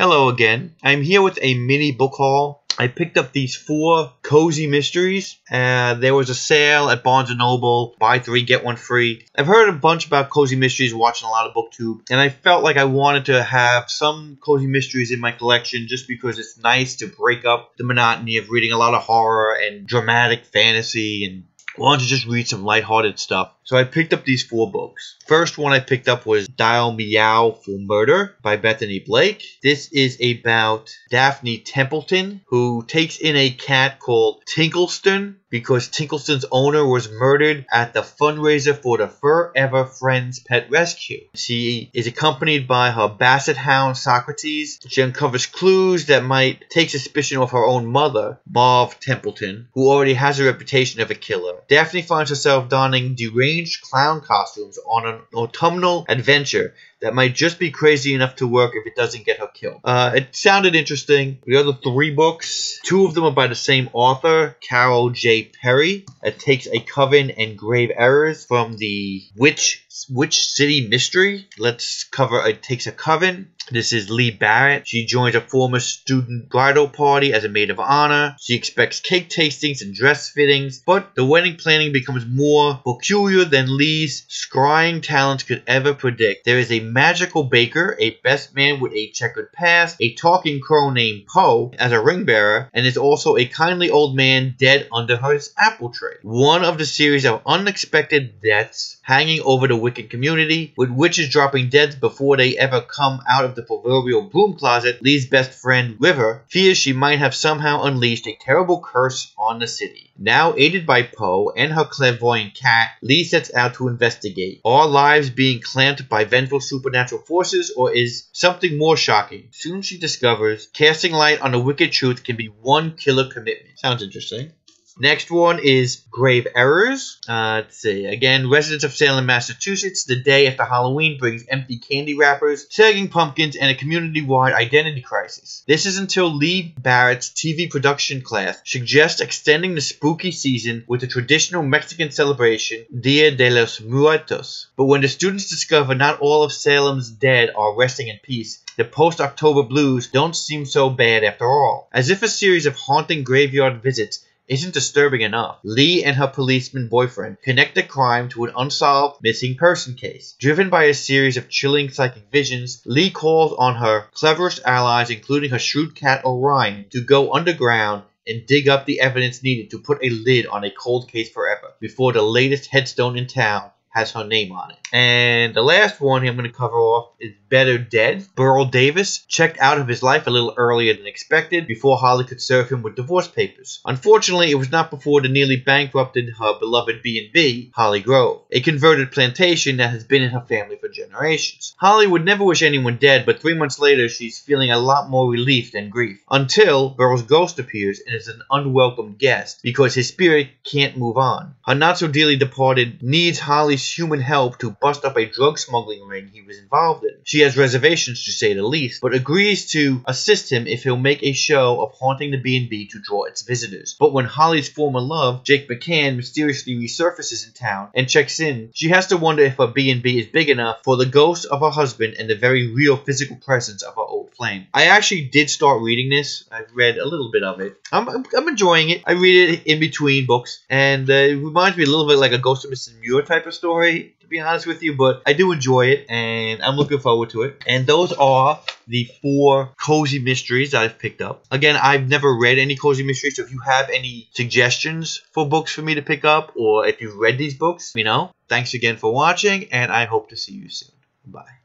Hello again. I'm here with a mini book haul. I picked up these 4 cozy mysteries. There was a sale at Barnes & Noble. Buy 3, get 1 free. I've heard a bunch about cozy mysteries watching a lot of BookTube. And I felt like I wanted to have some cozy mysteries in my collection just because it's nice to break up the monotony of reading a lot of horror and dramatic fantasy and wanted to just read some lighthearted stuff. So I picked up these 4 books. First one I picked up was Dial Miao for Murder by Bethany Blake. This is about Daphne Templeton, who takes in a cat called Tinkleston because Tinkleston's owner was murdered at the fundraiser for the Forever Friends Pet Rescue. She is accompanied by her basset hound Socrates. She uncovers clues that might take suspicion of her own mother, Marv Templeton, who already has a reputation of a killer. Daphne finds herself donning deranged clown costumes on an autumnal adventure that might just be crazy enough to work if it doesn't get her killed. It sounded interesting. The other 3 books, 2 of them are by the same author, Carol J. Perry. It takes a coven and grave errors from the Witch City Mystery. Let's cover It Takes a Coven. This is Lee Barrett. She joins a former student bridal party as a maid of honor. She expects cake tastings and dress fittings, but the wedding planning becomes more peculiar than Lee's scrying talents could ever predict. There is a magical baker, a best man with a checkered past, a talking crow named Poe as a ring bearer, and is also a kindly old man dead under his apple tree. One of the series of unexpected deaths hanging over the wicked community, with witches dropping dead before they ever come out of the proverbial broom closet. Lee's best friend, River, fears she might have somehow unleashed a terrible curse on the city. Now aided by Poe and her clairvoyant cat, Lee sets out to investigate. Are lives being clamped by vengeful supernatural forces, or is something more shocking? Soon she discovers casting light on the wicked truth can be one killer commitment. Sounds interesting. Next one is Grave Errors. Let's see. Again, residents of Salem, Massachusetts, the day after Halloween brings empty candy wrappers, sagging pumpkins, and a community-wide identity crisis. This is until Lee Barrett's TV production class suggests extending the spooky season with the traditional Mexican celebration, Dia de los Muertos. But when the students discover not all of Salem's dead are resting in peace, the post-October blues don't seem so bad after all. As if a series of haunting graveyard visits isn't disturbing enough, Lee and her policeman boyfriend connect the crime to an unsolved missing person case. Driven by a series of chilling psychic visions, Lee calls on her cleverest allies, including her shrewd cat Orion, to go underground and dig up the evidence needed to put a lid on a cold case forever, before the latest headstone in town has her name on it. And the last one I'm going to cover off is Better Dead. Burl Davis checked out of his life a little earlier than expected before Holly could serve him with divorce papers. Unfortunately, it was not before the nearly bankrupted her beloved B&B, Holly Grove, a converted plantation that has been in her family for generations. Holly would never wish anyone dead, but 3 months later she's feeling a lot more relief than grief, until Burl's ghost appears and is an unwelcome guest because his spirit can't move on. Her not-so-dearly departed needs Holly's human help to bust up a drug smuggling ring he was involved in. She has reservations, to say the least, but agrees to assist him if he'll make a show of haunting the B&B to draw its visitors. But when Holly's former love, Jake McCann, mysteriously resurfaces in town and checks in, she has to wonder if her B&B is big enough for the ghost of her husband and the very real physical presence of her old flame. I actually did start reading this. I've read a little bit of it. I'm enjoying it. I read it in between books, and it reminds me a little bit like a Ghost of Mrs. Muir type of story, to be honest with you, but I do enjoy it, and I'm looking forward to it. And those are the 4 cozy mysteries that I've picked up. Again, I've never read any cozy mysteries, so if you have any suggestions for books for me to pick up, or if you've read these books, let me know. Thanks again for watching, and I hope to see you soon. Bye.